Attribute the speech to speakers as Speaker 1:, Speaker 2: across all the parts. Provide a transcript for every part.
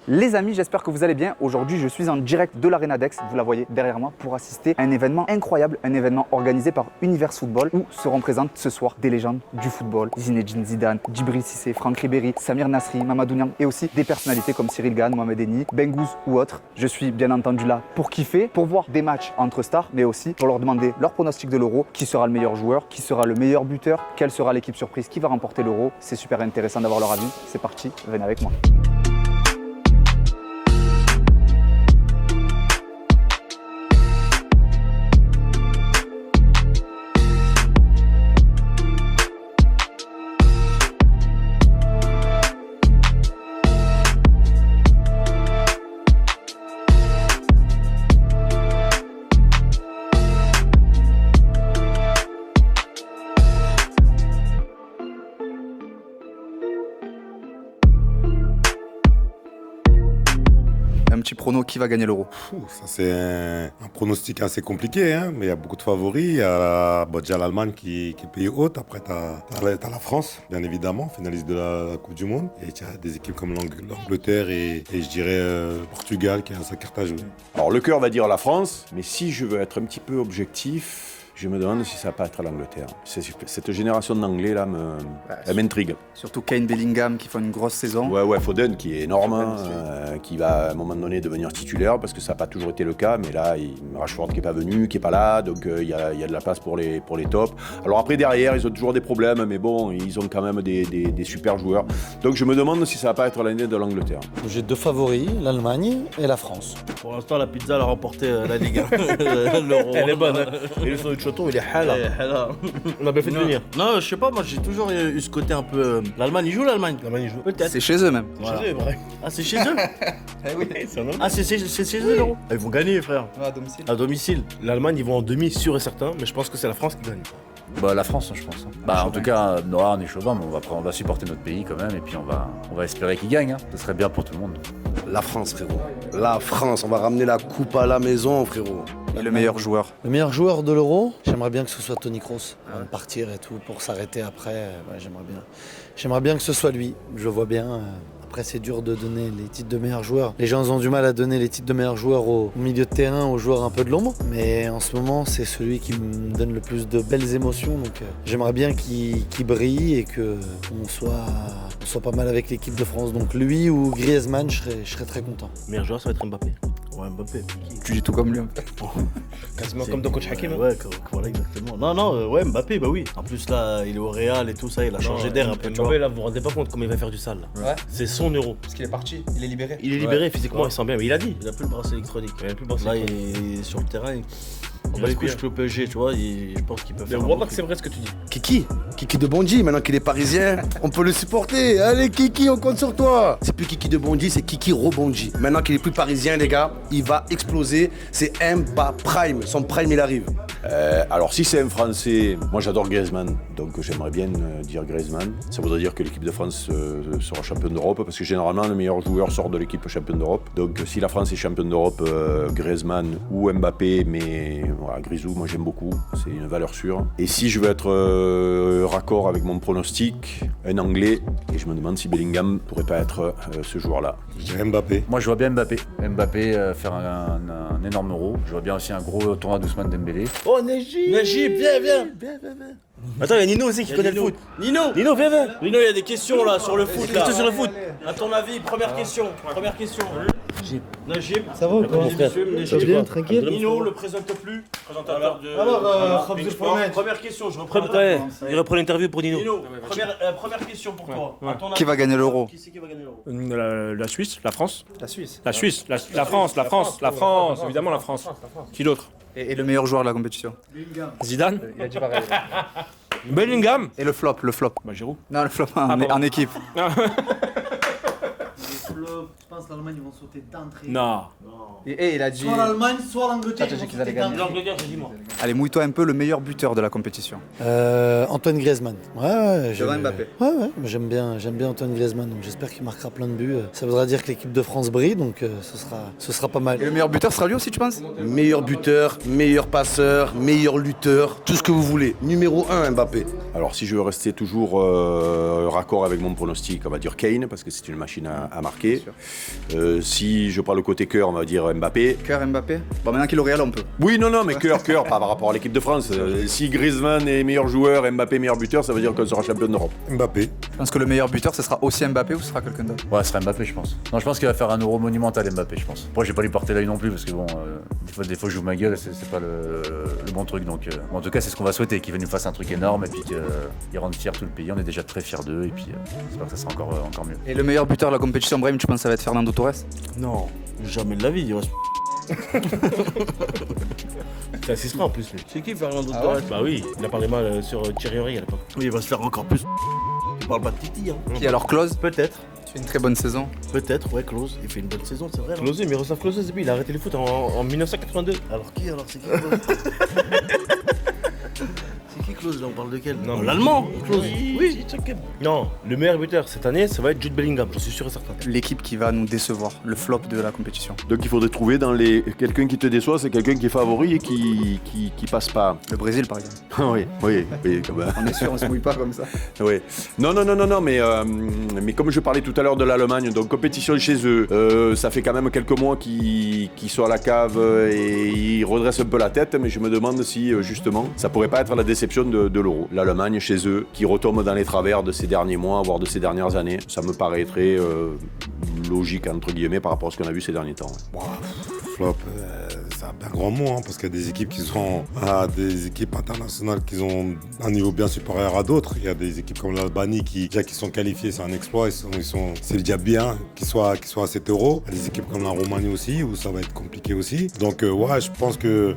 Speaker 1: Les amis, j'espère que vous allez bien. Aujourd'hui, je suis en direct de l'Arena d'Aix, vous la voyez derrière moi, pour assister à un événement incroyable, un événement organisé par Univers Football où seront présentes ce soir des légendes du football, Zinedine Zidane, Djibril Cissé, Franck Ribéry, Samir Nasri, Mamadou Niang et aussi des personnalités comme Cyril Gane, Mohamed Eni, Bengouz ou autres. Je suis bien entendu là pour kiffer, pour voir des matchs entre stars, mais aussi pour leur demander leur pronostic de l'Euro, qui sera le meilleur joueur, qui sera le meilleur buteur, quelle sera l'équipe surprise qui va remporter l'Euro. C'est super intéressant d'avoir leur avis. C'est parti, venez avec moi. Un petit prono, qui va gagner l'Euro?
Speaker 2: Ça c'est un pronostic assez compliqué, hein, mais il y a beaucoup de favoris. Il y a déjà l'Allemagne qui est pays haute. Après, tu as la France, bien évidemment, finaliste de la Coupe du Monde. Et tu as des équipes comme l'Angleterre et je dirais Portugal qui a sa carte à jouer.
Speaker 3: Alors le cœur va dire la France, mais si je veux être un petit peu objectif, je me demande si ça va pas être l'Angleterre. Cette génération d'Anglais là elle m'intrigue.
Speaker 1: Surtout Kane, Bellingham qui font une grosse saison.
Speaker 3: Ouais, Foden qui est énorme, qui va à un moment donné devenir titulaire parce que ça n'a pas toujours été le cas, mais là, Rashford qui n'est pas venu, qui n'est pas là, donc il y a de la place pour les tops. Alors après, derrière, ils ont toujours des problèmes, mais bon, ils ont quand même des super joueurs. Donc je me demande si ça va pas être l'année de l'Angleterre.
Speaker 4: J'ai deux favoris, l'Allemagne et la France.
Speaker 5: Pour l'instant, la pizza elle a remporté la Ligue 1. L'Euro.
Speaker 6: Elle est bonne, hein. Et le sandwich chaton, il est halal. On a bien fait de venir.
Speaker 5: Non, je sais pas, moi j'ai toujours eu ce côté un peu. L'Allemagne, ils jouent l'Allemagne.
Speaker 6: L'Allemagne, il joue.
Speaker 5: Peut-être.
Speaker 1: C'est chez eux même.
Speaker 5: Voilà.
Speaker 6: C'est vrai.
Speaker 5: Ah, c'est chez eux.
Speaker 6: C'est un homme.
Speaker 5: Ah, c'est chez eux, l'Euro. Ils vont gagner, frère.
Speaker 1: À domicile.
Speaker 5: À domicile.
Speaker 6: L'Allemagne, ils vont en demi, sûr et certain, mais je pense que c'est la France qui gagne.
Speaker 7: Bah la France, je pense. En tout cas, on est chauvin, mais on va supporter notre pays quand même, et puis on va espérer qu'il gagne. Ce serait bien pour tout le monde.
Speaker 8: La France, frérot. La France, on va ramener la coupe à la maison, frérot.
Speaker 1: Et le meilleur joueur?
Speaker 4: Le meilleur joueur de l'Euro, j'aimerais bien que ce soit Toni Kroos. Avant de partir et tout, pour s'arrêter après, ouais, j'aimerais bien. J'aimerais bien que ce soit lui, je le vois bien. Après, c'est dur de donner les titres de meilleurs joueurs. Les gens ont du mal à donner les titres de meilleurs joueurs au milieu de terrain, aux joueurs un peu de l'ombre. Mais en ce moment, c'est celui qui me donne le plus de belles émotions. Donc j'aimerais bien qu'il brille et qu'on soit pas mal avec l'équipe de France. Donc lui ou Griezmann, je serais très content.
Speaker 6: Le meilleur joueur, ça va être Mbappé.
Speaker 5: Ouais, Mbappé.
Speaker 1: Tu dis tout comme lui un peu.
Speaker 6: Quasiment comme ton coach Hakim. Hein.
Speaker 5: Ouais, voilà, exactement. Non, ouais, Mbappé, bah oui. En plus, là, il est au Real et tout ça, il a changé d'air un peu. Tu vois.
Speaker 6: Mbappé, là, vous vous rendez pas compte comment il va faire du sale. Là.
Speaker 1: Ouais.
Speaker 6: C'est son Euro.
Speaker 1: Parce qu'il est parti, il est libéré.
Speaker 6: Il est libéré physiquement, il sent bien, mais il a dit.
Speaker 5: Il a plus le bracelet électronique.
Speaker 6: Il a plus le bracelet
Speaker 5: Là,
Speaker 6: électronique.
Speaker 5: il est sur le terrain.
Speaker 6: On
Speaker 5: Il
Speaker 6: va
Speaker 5: reste
Speaker 6: les
Speaker 5: couche plus au PSG, tu vois. Je pense qu'il peut
Speaker 6: Mais
Speaker 5: faire.
Speaker 6: on
Speaker 5: un
Speaker 6: voit
Speaker 5: bon
Speaker 6: pas que
Speaker 5: truc.
Speaker 6: c'est vrai ce que tu dis.
Speaker 8: Kiki de Bondy, maintenant qu'il est parisien, on peut le supporter. Allez Kiki, on compte sur toi. C'est plus Kiki de Bondy, c'est Kiki Rebondji. Maintenant qu'il est plus parisien, les gars, il va exploser. C'est Mbappé Prime, son prime il arrive.
Speaker 3: Alors si c'est un Français, moi j'adore Griezmann, donc j'aimerais bien dire Griezmann. Ça voudrait dire que l'équipe de France sera championne d'Europe, parce que généralement le meilleur joueur sort de l'équipe championne d'Europe. Donc si la France est championne d'Europe, Griezmann ou Mbappé, mais voilà, Grisou, moi j'aime beaucoup, c'est une valeur sûre. Et si je veux être raccord avec mon pronostic, un Anglais, et je me demande si Bellingham pourrait pas être ce joueur-là.
Speaker 2: Je dirais Mbappé.
Speaker 7: Moi, je vois bien Mbappé. Mbappé faire un énorme Euro. Je vois bien aussi un gros tournoi d'Ousmane Dembélé.
Speaker 6: Oh, Najib, viens. Attends, il y a Nino aussi qui connaît le foot.
Speaker 5: Nino,
Speaker 6: Nino, viens.
Speaker 5: il y a des questions là sur le foot. Là.
Speaker 6: Question sur le foot.
Speaker 5: À ton avis, première question. Najib.
Speaker 4: Ça va ou quoi,
Speaker 6: mon frère?
Speaker 5: Najib.
Speaker 4: bien, tranquille.
Speaker 5: Nino, le présente plus. Présentateur de.
Speaker 4: Khabz
Speaker 5: Sport.
Speaker 4: Mohamed.
Speaker 5: Première question, je reprends.
Speaker 6: Ouais, il reprend l'interview pour Nino.
Speaker 5: Nino, première question pour toi. À ton
Speaker 1: Qui va
Speaker 5: avis,
Speaker 1: gagner l'Euro?
Speaker 5: Qui c'est qui va gagner l'Euro?
Speaker 9: La Suisse, la France.
Speaker 1: La Suisse.
Speaker 9: La Suisse, la France, évidemment la France. Qui d'autre?
Speaker 1: Et le meilleur joueur de la compétition?
Speaker 9: Zidane.
Speaker 1: Il a dit pareil.
Speaker 9: Bellingham.
Speaker 1: Et le flop?
Speaker 9: Bah Giroud.
Speaker 1: Non, le flop en équipe.
Speaker 10: Je pense que l'Allemagne, ils vont sauter d'entrée.
Speaker 9: Non.
Speaker 1: Et il a dit...
Speaker 10: Soit l'Allemagne, soit l'Angleterre.
Speaker 1: T'as dit
Speaker 10: ils vont
Speaker 1: qu'ils allaient
Speaker 10: sauter
Speaker 1: gagner.
Speaker 10: d'entrée.
Speaker 5: L'Angleterre, j'ai dit moi.
Speaker 1: Allez, mouille-toi un peu, le meilleur buteur de la compétition.
Speaker 4: Antoine Griezmann. Ouais,
Speaker 1: Devant Mbappé.
Speaker 4: Ouais, j'aime bien Antoine Griezmann, donc j'espère qu'il marquera plein de buts. Ça voudra dire que l'équipe de France brille, donc ce sera pas mal.
Speaker 1: Et le meilleur buteur sera lui aussi, tu penses?
Speaker 8: Meilleur buteur, meilleur passeur, meilleur lutteur, tout ce que vous voulez. Numéro 1, Mbappé.
Speaker 3: Alors si je veux rester toujours raccord avec mon pronostic, on va dire Kane, parce que c'est une machine à marquer. Si je prends le côté cœur, on va dire Mbappé.
Speaker 1: Cœur Mbappé. Bon, maintenant qu'il est au Real, on peut.
Speaker 3: Oui, non, mais cœur, par rapport à l'équipe de France. Si Griezmann est meilleur joueur, Mbappé meilleur buteur, ça veut dire qu'on sera champion d'Europe.
Speaker 2: Mbappé.
Speaker 1: Je pense que le meilleur buteur, ce sera aussi Mbappé ou ce sera quelqu'un d'autre?
Speaker 7: Ouais, ce sera Mbappé, je pense. Non, je pense qu'il va faire un euro monumental Mbappé, je pense. Après, je vais pas lui porter l'œil non plus parce que bon, des fois je joue ma gueule, c'est pas le bon truc. Donc, en tout cas, c'est ce qu'on va souhaiter, qu'il nous fasse un truc énorme et puis qu'il rende fier tout le pays. On est déjà très fiers d'eux et puis j'espère que ça sera encore mieux.
Speaker 1: Et le meilleur buteur de la compétition, Brahim, tu penses que ça va être Fernando Torres?
Speaker 5: Non, jamais de la vie. Il reste...
Speaker 6: Il assistera en plus, lui.
Speaker 5: C'est qui Fernando
Speaker 1: Ah
Speaker 5: Torres?
Speaker 1: ouais
Speaker 6: Bah oui, il a parlé mal sur Thierry Henry à l'époque.
Speaker 5: Oui, il va se faire encore plus. Il parle pas de Titi, hein.
Speaker 1: Qui alors Klose?
Speaker 5: Peut-être.
Speaker 1: Tu fais une très bonne saison.
Speaker 5: Peut-être, ouais, Klose. Il fait une bonne saison, c'est vrai.
Speaker 6: Klose, Miroslav Klose, c'est lui, il a arrêté le foot en 1982.
Speaker 5: Alors qui c'est qui Klose? C'est qui Klose là? On parle de quel?
Speaker 6: Non, mais-
Speaker 5: l'allemand, Klose.
Speaker 6: Oui, non, le meilleur buteur cette année, ça va être Jude Bellingham, j'en suis sûr et certain.
Speaker 1: L'équipe qui va nous décevoir, le flop de la compétition.
Speaker 3: Donc il faudrait trouver dans les... Quelqu'un qui te déçoit, c'est quelqu'un qui est favori et qui passe pas.
Speaker 1: Le Brésil, par exemple.
Speaker 3: oui, comme
Speaker 1: On est sûr, on se mouille pas comme ça.
Speaker 3: Oui. Non, mais comme je parlais tout à l'heure de l'Allemagne, donc compétition chez eux, ça fait quand même quelques mois qu'ils sont à la cave et ils redressent un peu la tête, mais je me demande si justement ça pourrait pas être la déception de l'Euro. L'Allemagne chez eux, qui retombe dans les travers de ces derniers mois, voire de ces dernières années, ça me paraîtrait logique entre guillemets par rapport à ce qu'on a vu ces derniers temps. Ouais.
Speaker 2: Flop, c'est un grand mot, hein, parce qu'il y a des équipes qui sont des équipes internationales qui ont un niveau bien supérieur à d'autres. Il y a des équipes comme l'Albanie qui sont qualifiées, c'est un exploit, c'est déjà bien qu'ils soient à cet euro. Il y a des équipes comme la Roumanie aussi, où ça va être compliqué aussi. Donc ouais, je pense que,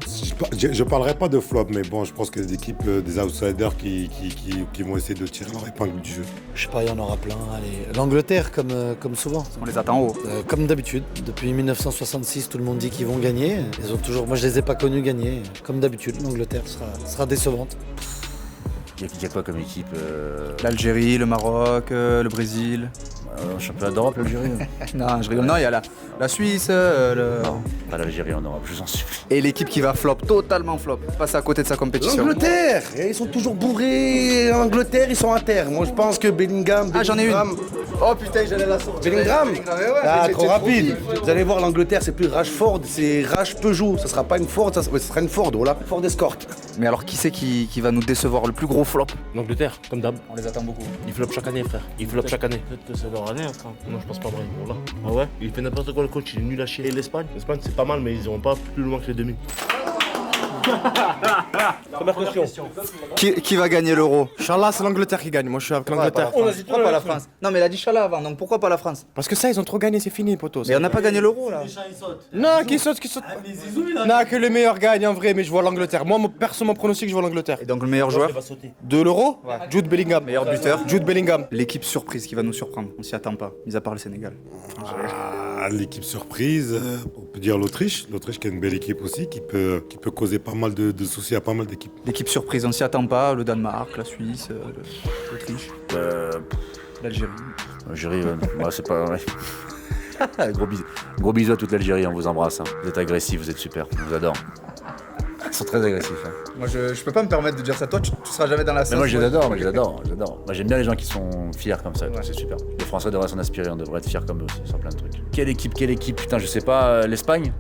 Speaker 2: je parlerai pas de flop, mais bon, je pense qu'il y a des équipes, des outsiders qui vont essayer de tirer leur épingle du jeu.
Speaker 4: Je sais pas, il y en aura plein. Allez, l'Angleterre, comme souvent.
Speaker 1: On les attend en haut.
Speaker 4: Comme d'habitude. Depuis 1966, tout le monde dit qu'ils vont gagner. Ils ont toujours, moi je les ai pas connus gagner. Comme d'habitude, l'Angleterre sera décevante.
Speaker 7: Il y a quoi comme équipe
Speaker 1: L'Algérie, le Maroc, le Brésil.
Speaker 7: Championnat d'Europe, l'Algérie.
Speaker 1: Non, je rigole. Non, il y a la Suisse,
Speaker 7: Non, pas l'Algérie en Europe, je vous en supplie.
Speaker 1: et l'équipe qui va flop, totalement flop, passer à côté de sa compétition.
Speaker 8: L'Angleterre, ils sont toujours bourrés. L'Angleterre, ils sont à terre. Moi, je pense que Bellingham.
Speaker 1: Ah, j'en ai une.
Speaker 8: Bellingham-
Speaker 1: Oh putain, j'allais la sortir.
Speaker 8: Bellingham Ah,
Speaker 1: mais
Speaker 8: trop
Speaker 1: c'est
Speaker 8: rapide.
Speaker 1: vite.
Speaker 8: Vous allez voir, l'Angleterre, c'est plus Rashford, c'est Rash Peugeot. Ça sera pas une Ford, ça sera une Ford, voilà. Ford Escort.
Speaker 1: Mais alors, qui c'est qui va nous décevoir le plus gros flop?
Speaker 6: L'Angleterre, comme d'hab.
Speaker 1: On les attend beaucoup.
Speaker 6: Il flop chaque année, frère. Il flop chaque année.
Speaker 5: Peut-être que c'est leur année, frère.
Speaker 6: Non, je pense pas, Brahim. Voilà.
Speaker 5: Ah ouais? Il fait n'importe quoi le coach, il est nul à chier. Et l'Espagne?
Speaker 6: L'Espagne, c'est pas mal, mais ils iront pas plus loin que les demi. Première question.
Speaker 1: Qui va gagner l'euro?
Speaker 11: Inch'Allah, c'est l'Angleterre qui gagne. Moi, je suis avec l'Angleterre.
Speaker 1: Pourquoi pas la France? Non, mais il a dit Inch'Allah avant, donc pourquoi pas la France?
Speaker 11: Parce que ça, ils ont trop gagné, c'est fini, poteau.
Speaker 1: Mais on n'a pas gagné l'euro là.
Speaker 11: Non, qui saute. Non, que le meilleur gagne en vrai, mais je vois l'Angleterre. Moi, perso, mon pronostic, je vois l'Angleterre.
Speaker 1: Et donc le meilleur joueur?
Speaker 5: Il va sauter.
Speaker 11: De l'Euro, Jude Bellingham.
Speaker 1: Meilleur buteur?
Speaker 11: Jude Bellingham.
Speaker 1: L'équipe surprise qui va nous surprendre, on s'y attend pas, mis à part le Sénégal.
Speaker 2: L'équipe surprise, on peut dire l'Autriche. L'Autriche qui est une belle équipe aussi, qui peut causer pas mal de soucis à pas mal d'équipes.
Speaker 1: L'équipe surprise, on s'y attend pas, le Danemark, la Suisse, l'Autriche, l'Algérie.
Speaker 7: Algérie, moi c'est pas... Ouais. Gros bisous à toute l'Algérie, on vous embrasse. Hein. Vous êtes agressifs, vous êtes super, on vous adore. Ils sont très agressifs. Hein.
Speaker 1: Moi je peux pas me permettre de dire ça, toi tu seras jamais dans la sauce.
Speaker 7: Mais moi je les adore, Moi j'aime bien les gens qui sont fiers comme ça, c'est super. Les Français devraient s'en inspirer, on devrait être fiers comme eux aussi sur plein de trucs. Quelle équipe? Putain, je sais pas, l'Espagne?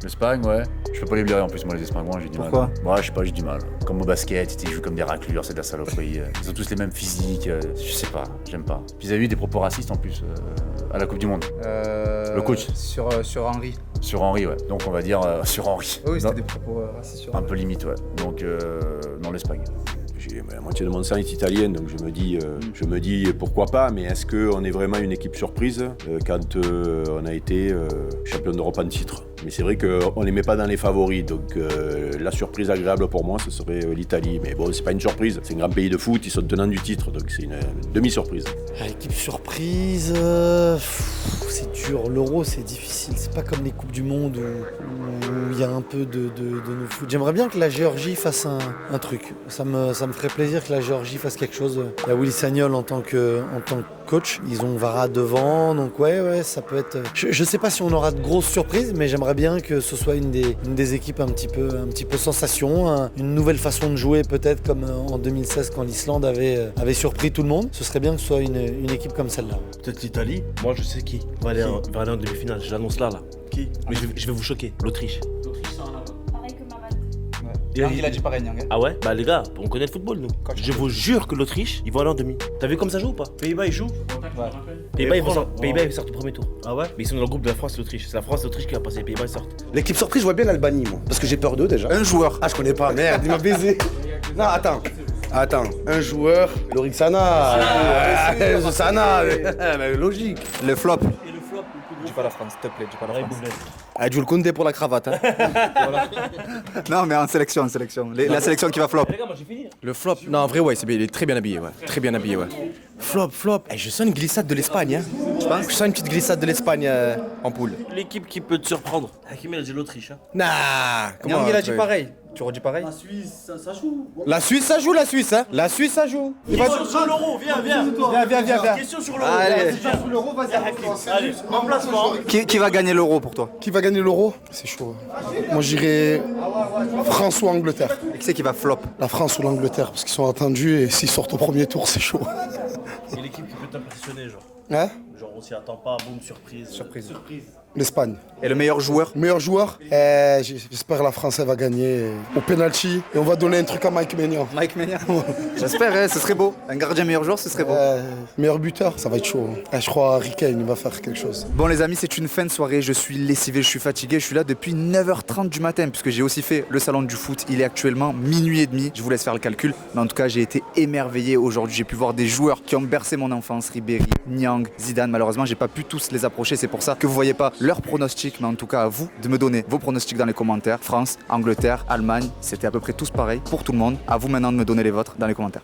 Speaker 7: L'Espagne, ouais. Je peux pas les blairer en plus, moi les Espagnols, j'ai du mal.
Speaker 1: Pourquoi?
Speaker 7: Ouais, je sais pas, j'ai du mal. Comme au basket, ils jouent comme des raclures, c'est de la saloperie. Ils ont tous les mêmes physiques, je sais pas, j'aime pas. Puis ils avaient eu des propos racistes en plus à la Coupe du Monde. Le coach.
Speaker 1: Sur Henry.
Speaker 7: Sur Henry, ouais. Donc on va dire sur Henry.
Speaker 1: Oui, c'était
Speaker 7: Non,
Speaker 1: des propos racistes sur
Speaker 7: un peu limite, ouais. Donc, non, l'Espagne.
Speaker 3: J'ai la moitié de mon sang est italienne, donc je me dis pourquoi pas, mais est-ce qu'on est vraiment une équipe surprise quand on a été champion d'Europe en titre? Mais c'est vrai qu'on les met pas dans les favoris, donc la surprise agréable pour moi, ce serait l'Italie. Mais bon, c'est pas une surprise, c'est un grand pays de foot, ils sont tenants du titre, donc c'est une demi-surprise.
Speaker 4: L'équipe surprise, c'est dur. L'Euro, c'est difficile. C'est pas comme les Coupes du Monde où il y a un peu de nos foot. J'aimerais bien que la Géorgie fasse un truc. Ça me ferait plaisir que la Géorgie fasse quelque chose. Il y a Willy Sagnol en tant que coach. Ils ont Vara devant, donc ouais, ça peut être... Je sais pas si on aura de grosses surprises, mais j'aimerais bien que ce soit une des équipes un petit peu sensation, une nouvelle façon de jouer peut-être comme en 2016 quand l'Islande avait surpris tout le monde. Ce serait bien que ce soit une équipe comme celle-là.
Speaker 6: Peut-être l'Italie. Moi, je sais qui va aller en demi-finale. Je l'annonce là. Qui? Mais je vais vous choquer. L'Autriche.
Speaker 12: Pareil que Mavat.
Speaker 1: Il a dit pareil, Nyang.
Speaker 6: Ah ouais? Bah les gars, on connaît le football nous. Je vous jure que l'Autriche, ils vont aller en demi. T'as vu comme ça joue ou pas?
Speaker 5: Pays-Bas, ils jouent.
Speaker 6: Pays-Bas, ils sortent au premier tour. Ah ouais? Mais ils sont dans le groupe de la France et l'Autriche. C'est la France et l'Autriche qui va passer. Les Pays-Bas, ils sortent.
Speaker 8: L'équipe surprise, je vois bien l'Albanie, moi. Parce que j'ai peur d'eux déjà.
Speaker 1: Un joueur.
Speaker 8: Ah, je connais pas, merde, il m'a baisé. Non, attends. Un joueur, Lorik Sana. Sana, mais logique.
Speaker 1: Le flop.
Speaker 5: Et le flop,
Speaker 11: Dis pas la France, s'il te plaît, dis pas la France.
Speaker 5: Boublet.
Speaker 11: Ah, Jules Koundé pour la cravate. Hein.
Speaker 1: Non, mais en sélection. La sélection qui va flop.
Speaker 5: Les gars, moi j'ai fini.
Speaker 11: Le flop, non, en vrai, ouais, c'est bien, il est très bien habillé, ouais. Très bien habillé, ouais. Flop. Eh, je sens une glissade de l'Espagne, hein. Je sens une petite glissade de l'Espagne en poule.
Speaker 6: L'équipe qui peut te surprendre. Hakim, il a dit l'Autriche. Hein.
Speaker 11: Nah,
Speaker 1: Comment
Speaker 11: il a dit pareil. Tu redis pareil?
Speaker 10: La Suisse, ça joue.
Speaker 11: La Suisse, ça joue, la Suisse, hein. La Suisse, ça joue.
Speaker 6: Question sur l'euro, viens.
Speaker 11: Viens.
Speaker 6: Question sur l'euro.
Speaker 1: Allez.
Speaker 10: L'euro, vas-y.
Speaker 6: Allez, remplacement.
Speaker 1: Qui va gagner l'euro pour toi?
Speaker 8: Qui va gagner l'euro? C'est chaud. Moi, j'irais France ou Angleterre.
Speaker 1: Et qui c'est qui va flop?
Speaker 8: La France ou l'Angleterre, parce qu'ils sont attendus et s'ils sortent au premier tour, c'est chaud.
Speaker 6: Et l'équipe qui peut t'impressionner, genre.
Speaker 8: Hein?
Speaker 6: Genre, on s'y attend pas, boum, surprise.
Speaker 8: L'Espagne.
Speaker 1: Et le meilleur joueur?
Speaker 8: Meilleur joueur? J'espère que la France elle va gagner au penalty et on va donner un truc à Mike Maignan.
Speaker 1: Mike Maignan. J'espère, hein, ce serait beau. Un gardien meilleur joueur, ce serait beau.
Speaker 8: Meilleur buteur, ça va être chaud. Je crois Harry Kane, il va faire quelque chose.
Speaker 1: Bon les amis, c'est une fin de soirée, je suis lessivé, je suis fatigué, je suis là depuis 9h30 du matin puisque j'ai aussi fait le salon du foot, il est actuellement minuit et demi, je vous laisse faire le calcul, mais en tout cas j'ai été émerveillé aujourd'hui, j'ai pu voir des joueurs qui ont bercé mon enfance, Ribéry, Nyang, Zidane, malheureusement j'ai pas pu tous les approcher, c'est pour ça que vous voyez pas leurs pronostics, mais en tout cas à vous de me donner vos pronostics dans les commentaires, France, Angleterre, Allemagne, c'était à peu près tous pareil pour tout le monde, à vous maintenant de me donner les vôtres dans les commentaires.